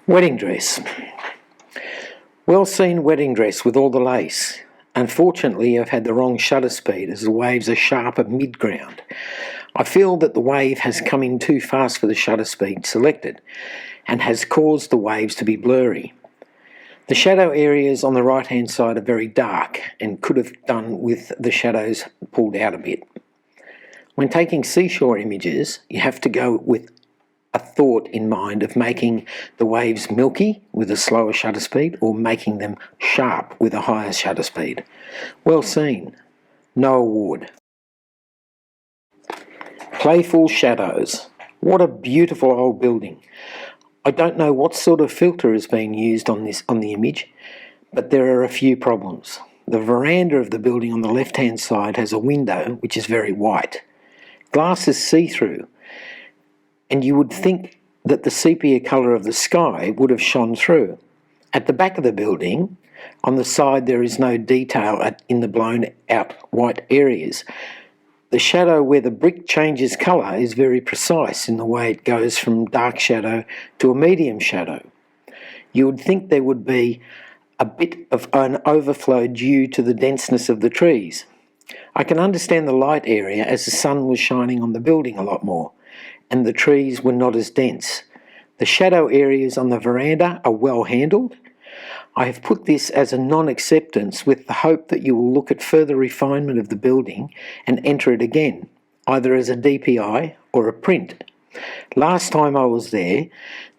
Wedding dress. Well seen wedding dress with all the lace. Unfortunately, I've had the wrong shutter speed as the waves are sharp at mid-ground. I feel that the wave has come in too fast for the shutter speed selected and has caused the waves to be blurry. The shadow areas on the right-hand side are very dark and could have done with the shadows pulled out a bit. When taking seashore images, you have to go with a thought in mind of making the waves milky with a slower shutter speed or making them sharp with a higher shutter speed. Well seen. No award. Playful Shadows. What a beautiful old building. I don't know what sort of filter is being used on the image, but there are a few problems. The veranda of the building on the left-hand side has a window which is very white. Glass is see-through, and you would think that the sepia colour of the sky would have shone through. At the back of the building, on the side, there is no detail in the blown out white areas. The shadow where the brick changes colour is very precise in the way it goes from dark shadow to a medium shadow. You would think there would be a bit of an overflow due to the denseness of the trees. I can understand the light area as the sun was shining on the building a lot more, and the trees were not as dense. The shadow areas on the veranda are well handled. I have put this as a non-acceptance with the hope that you will look at further refinement of the building and enter it again, either as a DPI or a print. Last time I was there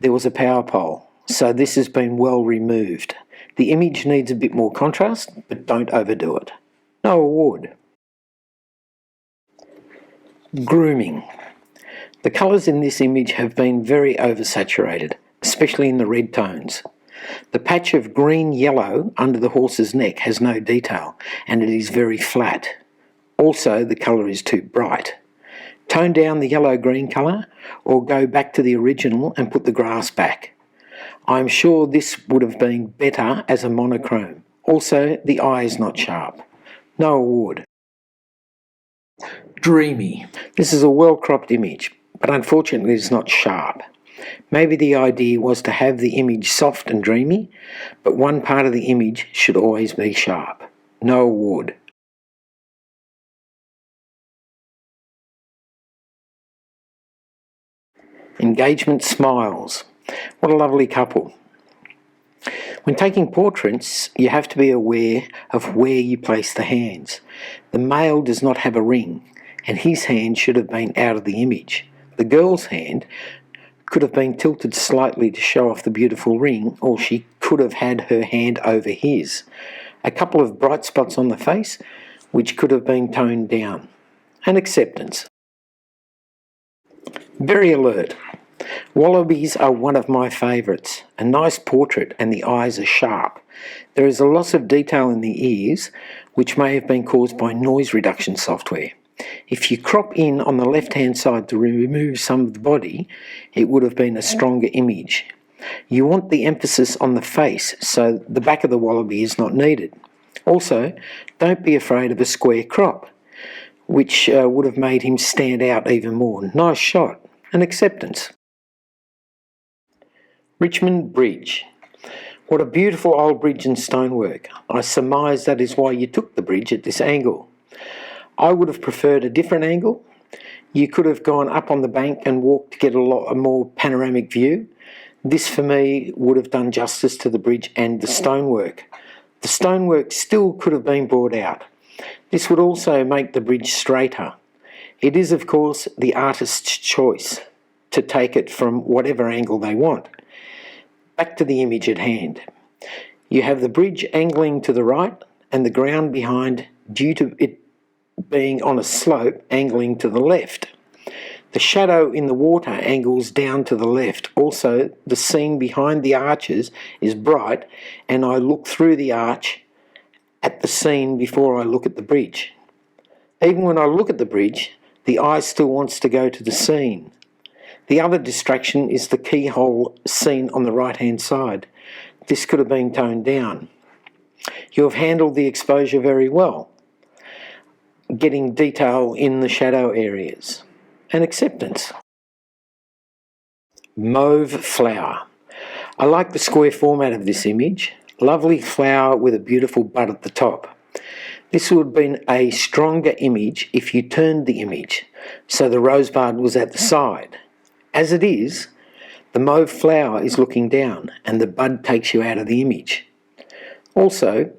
was a power pole, so this has been well removed. The image needs a bit more contrast, but don't overdo it. No award. Grooming. The colours in this image have been very oversaturated, especially in the red tones. The patch of green-yellow under the horse's neck has no detail, and it is very flat. Also, the colour is too bright. Tone down the yellow-green colour, or go back to the original and put the grass back. I am sure this would have been better as a monochrome. Also, the eye is not sharp. No award. Dreamy. This is a well-cropped image, but unfortunately it's not sharp. Maybe the idea was to have the image soft and dreamy, but one part of the image should always be sharp. No award. Engagement smiles. What a lovely couple. When taking portraits, you have to be aware of where you place the hands. The male does not have a ring, and his hand should have been out of the image. The girl's hand could have been tilted slightly to show off the beautiful ring, or she could have had her hand over his. A couple of bright spots on the face, which could have been toned down. And acceptance. Very alert. Wallabies are one of my favourites. A nice portrait and the eyes are sharp. There is a loss of detail in the ears, which may have been caused by noise reduction software. If you crop in on the left-hand side to remove some of the body, it would have been a stronger image. You want the emphasis on the face, so the back of the wallaby is not needed. Also, don't be afraid of a square crop, which would have made him stand out even more. Nice shot. And acceptance. Richmond Bridge. What a beautiful old bridge and stonework. I surmise that is why you took the bridge at this angle. I would have preferred a different angle. You could have gone up on the bank and walked to get a more panoramic view. This for me would have done justice to the bridge and the stonework. The stonework still could have been brought out. This would also make the bridge straighter. It is, of course, the artist's choice to take it from whatever angle they want. Back to the image at hand. You have the bridge angling to the right and the ground behind, due to it being on a slope, angling to the left. The shadow in the water angles down to the left. Also, the scene behind the arches is bright, and I look through the arch at the scene before I look at the bridge. Even when I look at the bridge, the eye still wants to go to the scene. The other distraction is the keyhole scene on the right-hand side. This could have been toned down. You have handled the exposure very well, getting detail in the shadow areas. And acceptance. Mauve flower. I like the square format of this image. Lovely flower with a beautiful bud at the top. This would have been a stronger image if you turned the image, so the rosebud was at the side. As it is, the mauve flower is looking down and the bud takes you out of the image. Also,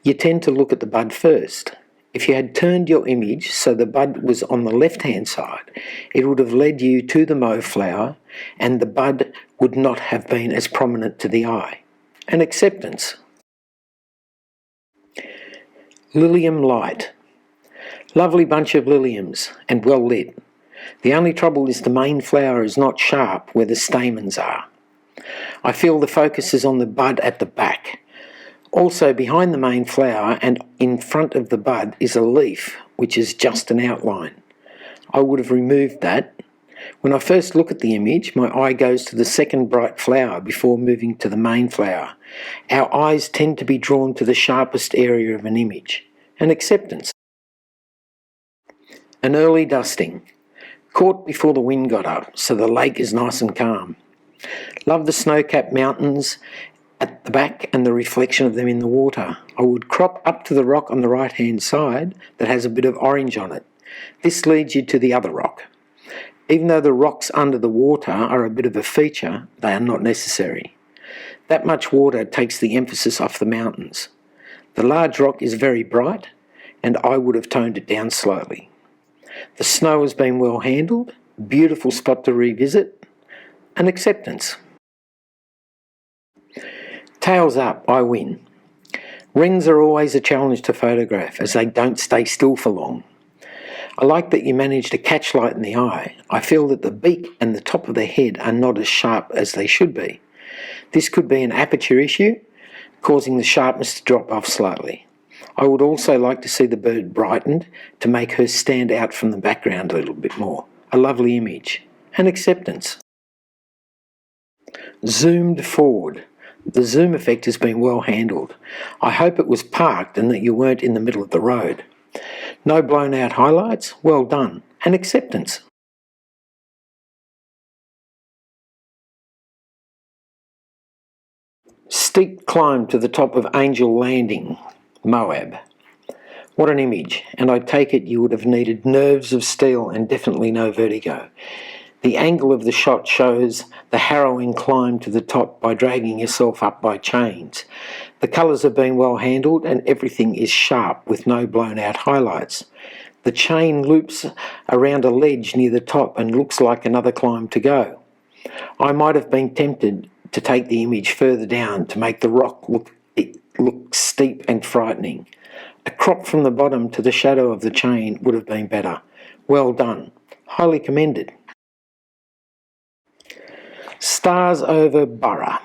you tend to look at the bud first. If you had turned your image so the bud was on the left-hand side, it would have led you to the mauve flower and the bud would not have been as prominent to the eye. An acceptance. Lillium light. Lovely bunch of liliums and well lit. The only trouble is the main flower is not sharp where the stamens are. I feel the focus is on the bud at the back. Also behind the main flower and in front of the bud is a leaf which is just an outline. I would have removed that. When I first look at the image, my eye goes to the second bright flower before moving to the main flower. Our eyes tend to be drawn to the sharpest area of an image. An acceptance. An early dusting. Caught before the wind got up, so the lake is nice and calm. Love the snow-capped mountains at the back and the reflection of them in the water. I would crop up to the rock on the right-hand side that has a bit of orange on it. This leads you to the other rock. Even though the rocks under the water are a bit of a feature, they are not necessary. That much water takes the emphasis off the mountains. The large rock is very bright, and I would have toned it down slowly. The snow has been well handled, beautiful spot to revisit, an acceptance. Tails up, I win. Wrens are always a challenge to photograph as they don't stay still for long. I like that you managed to catch light in the eye. I feel that the beak and the top of the head are not as sharp as they should be. This could be an aperture issue, causing the sharpness to drop off slightly. I would also like to see the bird brightened to make her stand out from the background a little bit more. A lovely image. An acceptance. Zoomed forward. The zoom effect has been well handled. I hope it was parked and that you weren't in the middle of the road. No blown out highlights. Well done. An acceptance. Steep climb to the top of Angel Landing, Moab. What an image, and I take it you would have needed nerves of steel and definitely no vertigo. The angle of the shot shows the harrowing climb to the top by dragging yourself up by chains. The colours have been well handled and everything is sharp with no blown out highlights. The chain loops around a ledge near the top and looks like another climb to go. I might have been tempted to take the image further down to make the rock look steep and frightening. A crop from the bottom to the shadow of the chain would have been better. Well done. Highly commended. Stars over Burra.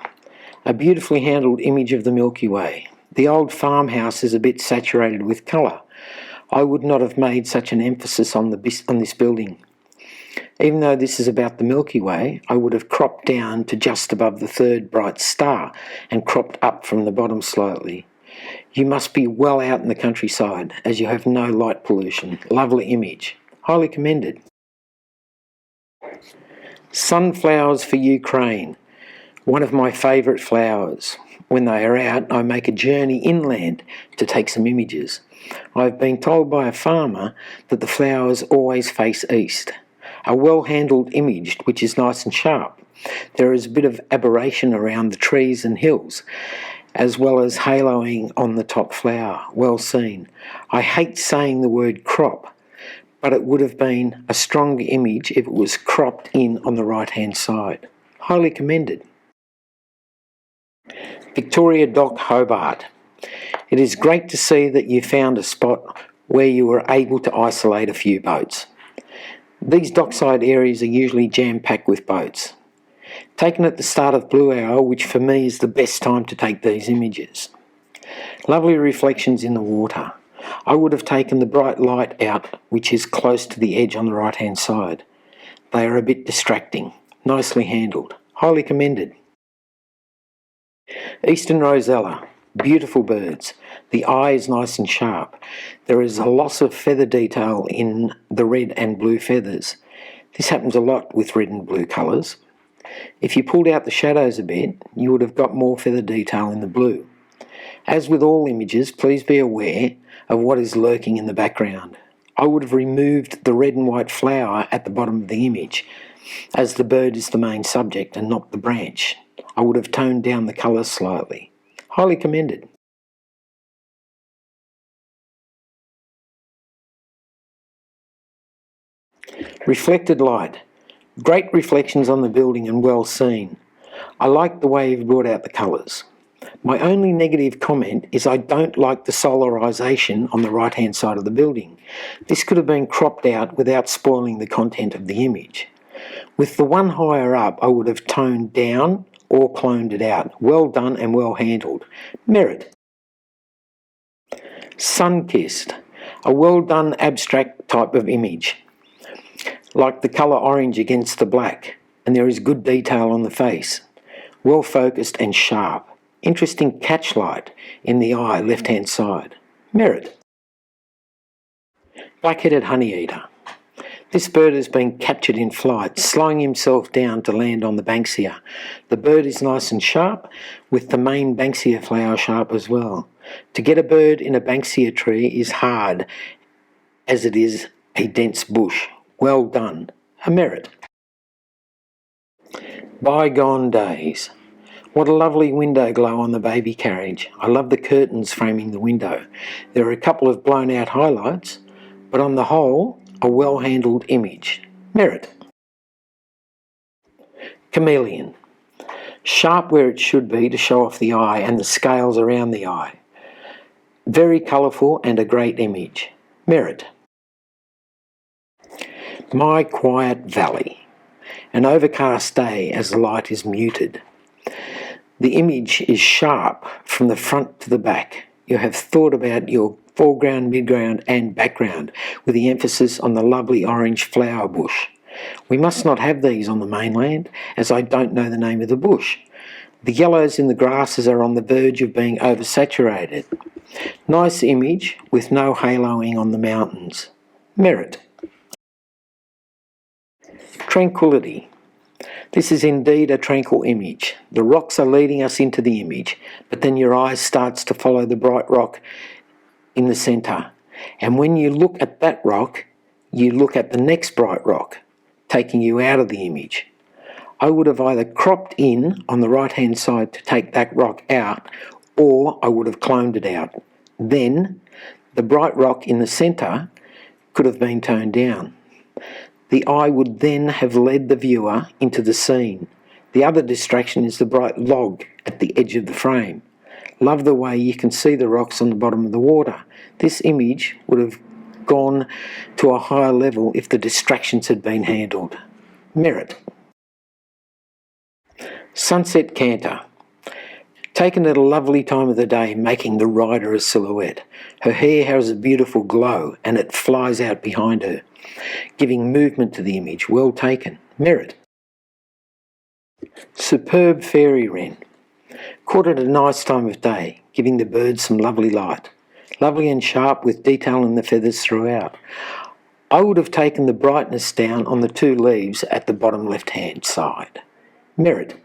A beautifully handled image of the Milky Way. The old farmhouse is a bit saturated with colour. I would not have made such an emphasis on this building. Even though this is about the Milky Way, I would have cropped down to just above the third bright star and cropped up from the bottom slightly. You must be well out in the countryside as you have no light pollution. Lovely image. Highly commended. Sunflowers for Ukraine. One of my favourite flowers. When they are out, I make a journey inland to take some images. I've been told by a farmer that the flowers always face east. A well-handled image which is nice and sharp. There is a bit of aberration around the trees and hills, as well as haloing on the top flower. Well seen. I hate saying the word crop, but it would have been a stronger image if it was cropped in on the right-hand side. Highly commended. Victoria Dock, Hobart. It is great to see that you found a spot where you were able to isolate a few boats. These dockside areas are usually jam-packed with boats. Taken at the start of blue hour, which for me is the best time to take these images. Lovely reflections in the water. I would have taken the bright light out, which is close to the edge on the right-hand side. They are a bit distracting. Nicely handled. Highly commended. Eastern Rosella. Beautiful birds. The eye is nice and sharp. There is a loss of feather detail in the red and blue feathers. This happens a lot with red and blue colours. If you pulled out the shadows a bit, you would have got more feather detail in the blue. As with all images, please be aware of what is lurking in the background. I would have removed the red and white flower at the bottom of the image, as the bird is the main subject and not the branch. I would have toned down the colours slightly. Highly commended. Reflected light. Great reflections on the building and well seen. I like the way you've brought out the colours. My only negative comment is I don't like the solarisation on the right hand side of the building. This could have been cropped out without spoiling the content of the image. With the one higher up, I would have toned down or cloned it out. Well done and well handled. Merit. Sunkissed. A well done abstract type of image, like the colour orange against the black, and there is good detail on the face. Well focused and sharp. Interesting catchlight in the eye left hand side. Merit. Black-headed honeyeater. This bird has been captured in flight, slowing himself down to land on the banksia. The bird is nice and sharp, with the main banksia flower sharp as well. To get a bird in a banksia tree is hard, as it is a dense bush. Well done. A merit. Bygone days. What a lovely window glow on the baby carriage. I love the curtains framing the window. There are a couple of blown out highlights, but on the whole, a well handled image. Merit. Chameleon. Sharp where it should be to show off the eye and the scales around the eye. Very colourful and a great image. Merit. My quiet valley. An overcast day as the light is muted. The image is sharp from the front to the back. You have thought about your foreground, midground and background, with the emphasis on the lovely orange flower bush. We must not have these on the mainland, as I don't know the name of the bush. The yellows in the grasses are on the verge of being oversaturated. Nice image with no haloing on the mountains. Merit. Tranquility. This is indeed a tranquil image. The rocks are leading us into the image, but then your eye starts to follow the bright rock in the centre. And when you look at that rock, you look at the next bright rock, taking you out of the image. I would have either cropped in on the right hand side to take that rock out, or I would have cloned it out. Then the bright rock in the centre could have been toned down. The eye would then have led the viewer into the scene. The other distraction is the bright log at the edge of the frame. Love the way you can see the rocks on the bottom of the water. This image would have gone to a higher level if the distractions had been handled. Merit. Sunset Canter. Taken at a lovely time of the day, making the rider a silhouette. Her hair has a beautiful glow and it flies out behind her, giving movement to the image. Well taken. Merit. Superb fairy wren. Caught at a nice time of day, giving the birds some lovely light. Lovely and sharp with detail in the feathers throughout. I would have taken the brightness down on the two leaves at the bottom left hand side. Merit.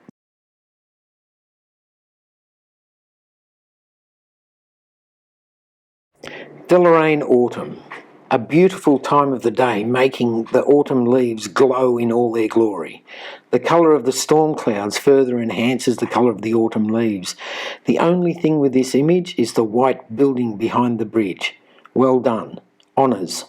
Deloraine Autumn. A beautiful time of the day, making the autumn leaves glow in all their glory. The colour of the storm clouds further enhances the colour of the autumn leaves. The only thing with this image is the white building behind the bridge. Well done. Honours.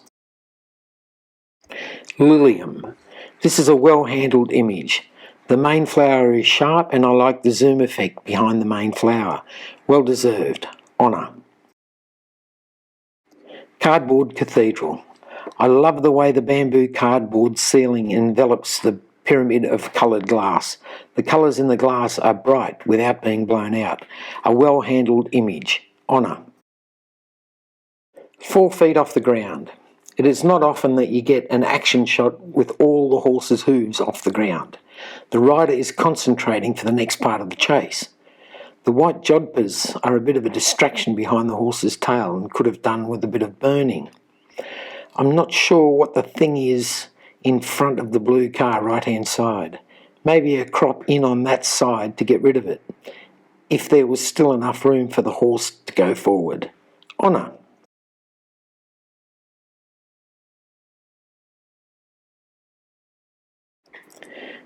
Lillium. This is a well-handled image. The main flower is sharp and I like the zoom effect behind the main flower. Well deserved. Honour. Cardboard Cathedral. I love the way the bamboo cardboard ceiling envelops the pyramid of coloured glass. The colours in the glass are bright without being blown out. A well-handled image. Honour. 4 feet off the ground. It is not often that you get an action shot with all the horse's hooves off the ground. The rider is concentrating for the next part of the chase. The white jodhpurs are a bit of a distraction behind the horse's tail and could have done with a bit of burning. I'm not sure what the thing is in front of the blue car right hand side. maybe a crop in on that side to get rid of it, if there was still enough room for the horse to go forward. Honour.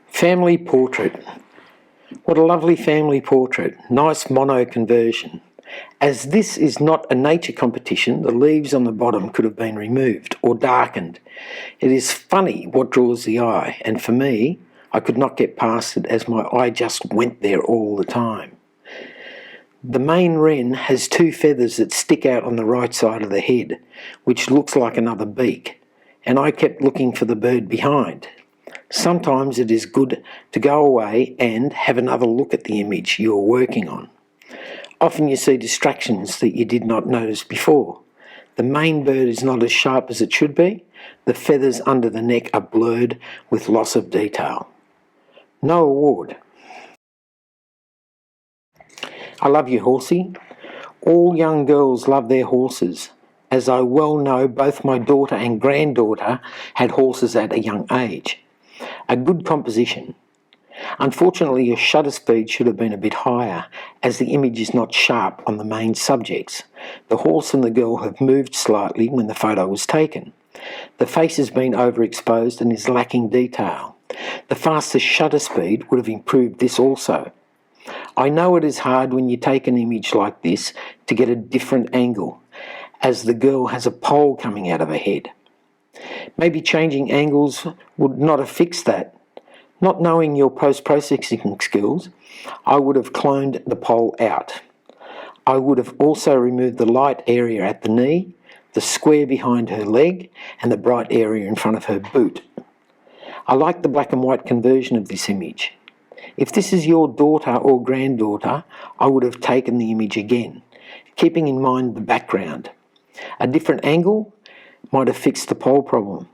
Family portrait. What a lovely family portrait. Nice mono conversion. As this is not a nature competition, the leaves on the bottom could have been removed or darkened. It is funny what draws the eye, and for me, I could not get past it as my eye just went there all the time. The main wren has two feathers that stick out on the right side of the head, which looks like another beak, and I kept looking for the bird behind. Sometimes it is good to go away and have another look at the image you are working on. Often you see distractions that you did not notice before. The main bird is not as sharp as it should be. The feathers under the neck are blurred with loss of detail. No award. I love you, horsey. All young girls love their horses. As I well know, both my daughter and granddaughter had horses at a young age. A good composition. Unfortunately, your shutter speed should have been a bit higher, as the image is not sharp on the main subjects. The horse and the girl have moved slightly when the photo was taken. The face has been overexposed and is lacking detail. The faster shutter speed would have improved this also. I know it is hard when you take an image like this to get a different angle, as the girl has a pole coming out of her head. Maybe changing angles would not have fixed that. Not knowing your post-processing skills, I would have cloned the pole out. I would have also removed the light area at the knee, the square behind her leg, and the bright area in front of her boot. I like the black and white conversion of this image. If this is your daughter or granddaughter, I would have taken the image again, keeping in mind the background. A different angle might have fixed the pole problem.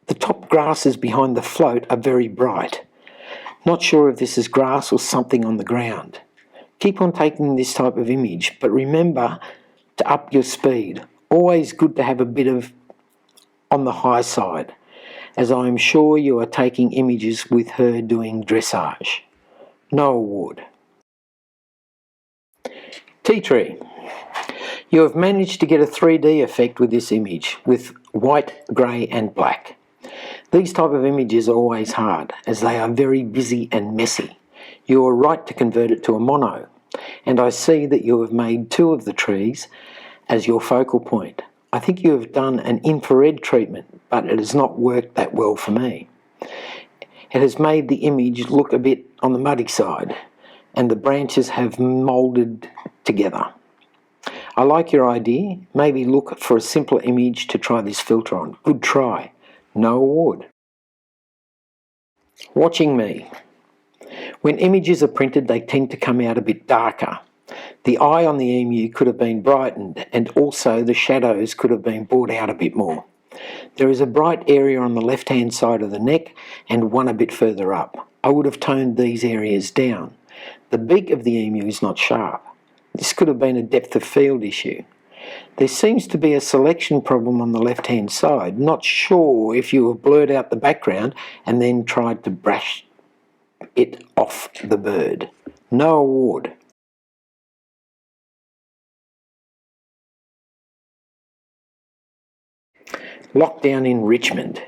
The top grasses behind the float are very bright. Not sure if this is grass or something on the ground. Keep on taking this type of image, but remember to up your speed. Always good to have a bit of on the high side, as I am sure you are taking images with her doing dressage. No award. Tea tree. You have managed to get a 3D effect with this image, with white, grey and black. These type of images are always hard, as they are very busy and messy. You are right to convert it to a mono, and I see that you have made two of the trees as your focal point. I think you have done an infrared treatment, but it has not worked that well for me. It has made the image look a bit on the muddy side, and the branches have moulded together. I like your idea. Maybe look for a simpler image to try this filter on. Good try. No award. Watching me. When images are printed, they tend to come out a bit darker. The eye on the emu could have been brightened, and also the shadows could have been brought out a bit more. There is a bright area on the left-hand side of the neck and one a bit further up. I would have toned these areas down. The beak of the emu is not sharp. This could have been a depth of field issue. There seems to be a selection problem on the left-hand side. Not sure if you have blurred out the background and then tried to brush it off the bird. No award. Lockdown in Richmond.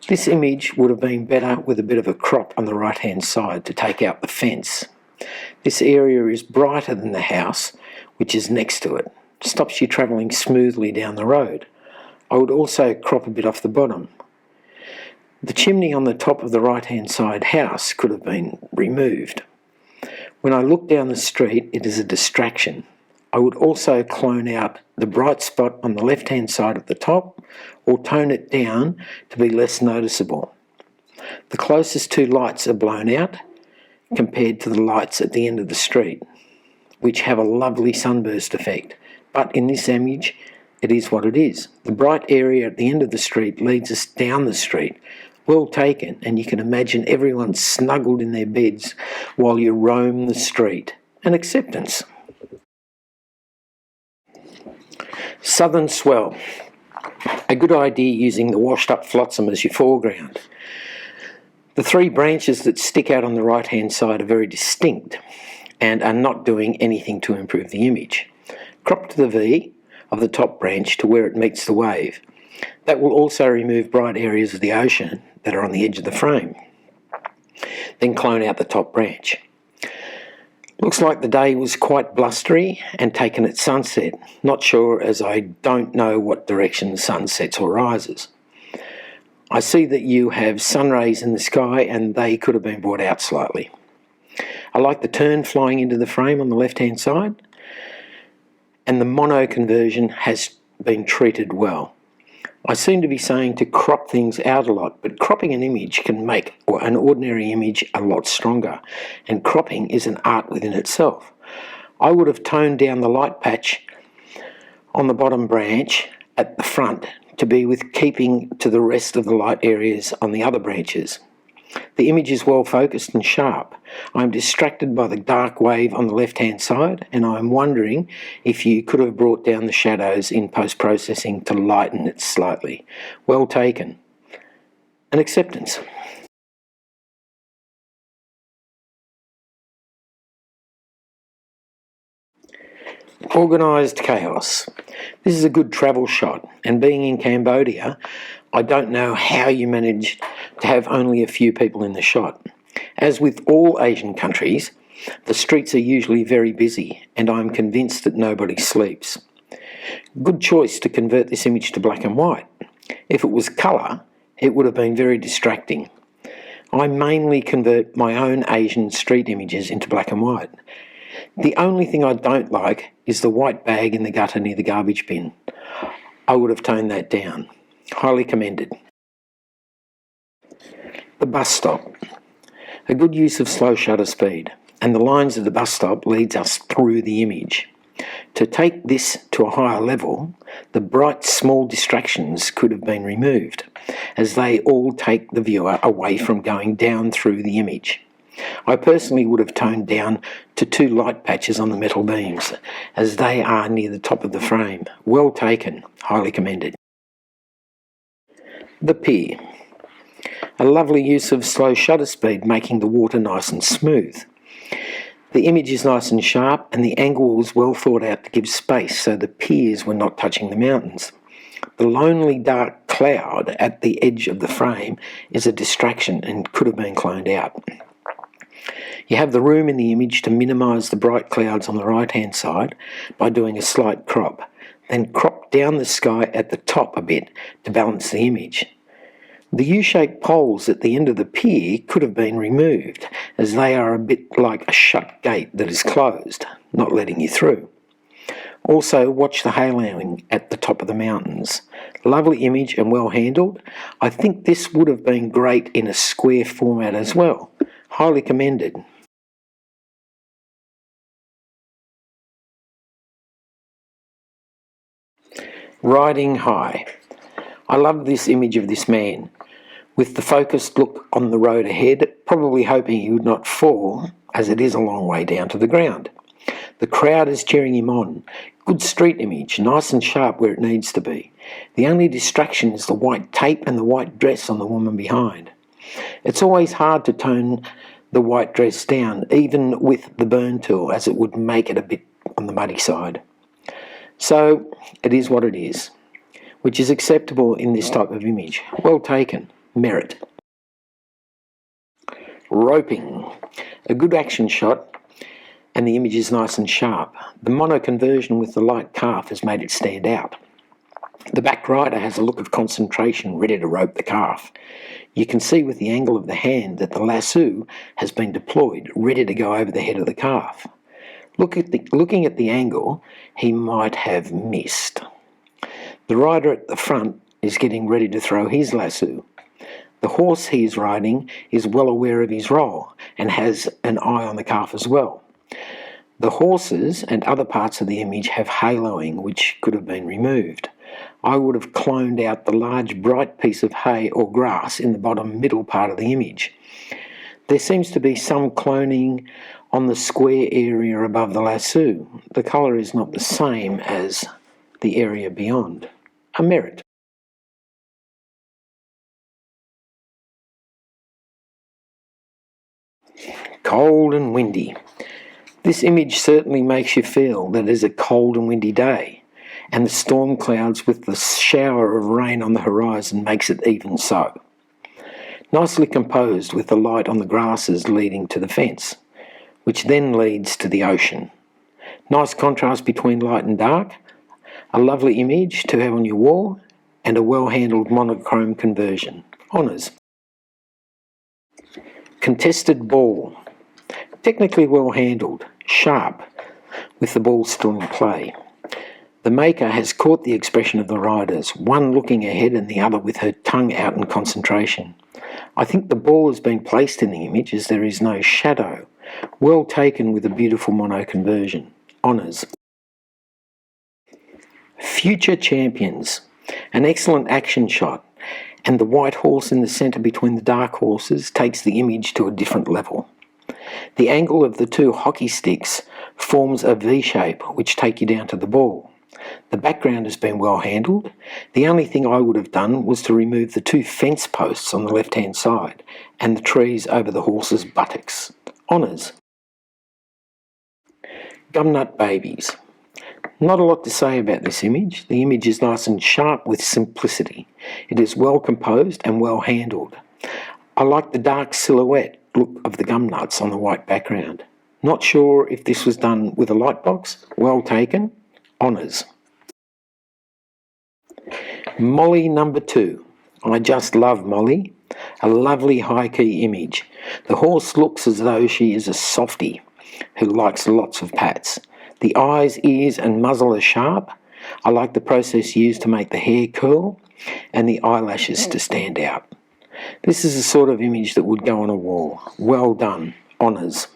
This image would have been better with a bit of a crop on the right-hand side to take out the fence. This area is brighter than the house, which is next to it. Stops you travelling smoothly down the road. I would also crop a bit off the bottom. The chimney on the top of the right-hand side house could have been removed. When I look down the street, it is a distraction. I would also clone out the bright spot on the left-hand side at the top, or tone it down to be less noticeable. The closest two lights are blown out compared to the lights at the end of the street, which have a lovely sunburst effect. But in this image, it is what it is. The bright area at the end of the street leads us down the street. Well taken, and you can imagine everyone snuggled in their beds while you roam the street. An acceptance. Southern swell. A good idea using the washed up flotsam as your foreground. The three branches that stick out on the right hand side are very distinct and are not doing anything to improve the image. Crop to the V of the top branch to where it meets the wave. That will also remove bright areas of the ocean that are on the edge of the frame. Then clone out the top branch. Looks like the day was quite blustery and taken at sunset. Not sure, as I don't know what direction the sun sets or rises. I see that you have sun rays in the sky and they could have been brought out slightly. I like the turn flying into the frame on the left hand side, and the mono conversion has been treated well. I seem to be saying to crop things out a lot, but cropping an image can make an ordinary image a lot stronger, and cropping is an art within itself. I would have toned down the light patch on the bottom branch at the front to be with keeping to the rest of the light areas on the other branches. The image is well focused and sharp. I'm distracted by the dark wave on the left hand side, and I'm wondering if you could have brought down the shadows in post-processing to lighten it slightly. Well taken. An acceptance. Organised chaos. This is a good travel shot, and being in Cambodia, I don't know how you managed to have only a few people in the shot. As with all Asian countries, the streets are usually very busy, and I'm convinced that nobody sleeps. Good choice to convert this image to black and white. If it was colour, it would have been very distracting. I mainly convert my own Asian street images into black and white. The only thing I don't like is the white bag in the gutter near the garbage bin. I would have toned that down. Highly commended. The bus stop. A good use of slow shutter speed, and the lines of the bus stop leads us through the image. To take this to a higher level, the bright small distractions could have been removed, as they all take the viewer away from going down through the image. I personally would have toned down to 2 light patches on the metal beams, as they are near the top of the frame. Well taken, highly commended. The pier. A lovely use of slow shutter speed, making the water nice and smooth. The image is nice and sharp, and the angle was well thought out to give space so the piers were not touching the mountains. The lonely dark cloud at the edge of the frame is a distraction and could have been cloned out. You have the room in the image to minimise the bright clouds on the right hand side by doing a slight crop, then crop down the sky at the top a bit to balance the image. The U-shaped poles at the end of the pier could have been removed, as they are a bit like a shut gate that is closed, not letting you through. Also, watch the haloing at the top of the mountains. Lovely image and well handled. I think this would have been great in a square format as well. Highly commended. Riding high. I love this image of this man, with the focused look on the road ahead, probably hoping he would not fall, as it is a long way down to the ground. The crowd is cheering him on. Good street image, nice and sharp where it needs to be. The only distraction is the white tape and the white dress on the woman behind. It's always hard to tone the white dress down, even with the burn tool, as it would make it a bit on the muddy side. So, it is what it is, which is acceptable in this type of image. Well taken. Merit. Roping. A good action shot, and the image is nice and sharp. The mono conversion with the light calf has made it stand out. The back rider has a look of concentration, ready to rope the calf. You can see with the angle of the hand that the lasso has been deployed, ready to go over the head of the calf. Looking at the angle, he might have missed. The rider at the front is getting ready to throw his lasso. The horse he is riding is well aware of his role and has an eye on the calf as well. The horses and other parts of the image have haloing, which could have been removed. I would have cloned out the large bright piece of hay or grass in the bottom middle part of the image. There seems to be some cloning on the square area above the lasso. The colour is not the same as the area beyond. A merit. cold and windy. This image certainly makes you feel that it is a cold and windy day, and the storm clouds with the shower of rain on the horizon makes it even so. Nicely composed with the light on the grasses leading to the fence, which then leads to the ocean. Nice contrast between light and dark, a lovely image to have on your wall, and a well-handled monochrome conversion. Honours. Contested ball. Technically well handled, sharp, with the ball still in play. The maker has caught the expression of the riders, one looking ahead and the other with her tongue out in concentration. I think the ball has been placed in the image as there is no shadow. Well taken with a beautiful mono conversion. Honours. Future champions. An excellent action shot, and the white horse in the centre between the dark horses takes the image to a different level. The angle of the two hockey sticks forms a V shape which take you down to the ball. The background has been well handled. The only thing I would have done was to remove the two fence posts on the left-hand side and the trees over the horse's buttocks. Honours. Gumnut babies. Not a lot to say about this image. The image is nice and sharp with simplicity. It is well composed and well handled. I like the dark silhouette look of the gum nuts on the white background. Not sure if this was done with a light box. Well taken. Honours. Molly number 2. I just love Molly. A lovely high-key image. The horse looks as though she is a softie who likes lots of pats. The eyes, ears and muzzle are sharp. I like the process used to make the hair curl and the eyelashes to stand out. This is the sort of image that would go on a wall. Well done. Honours.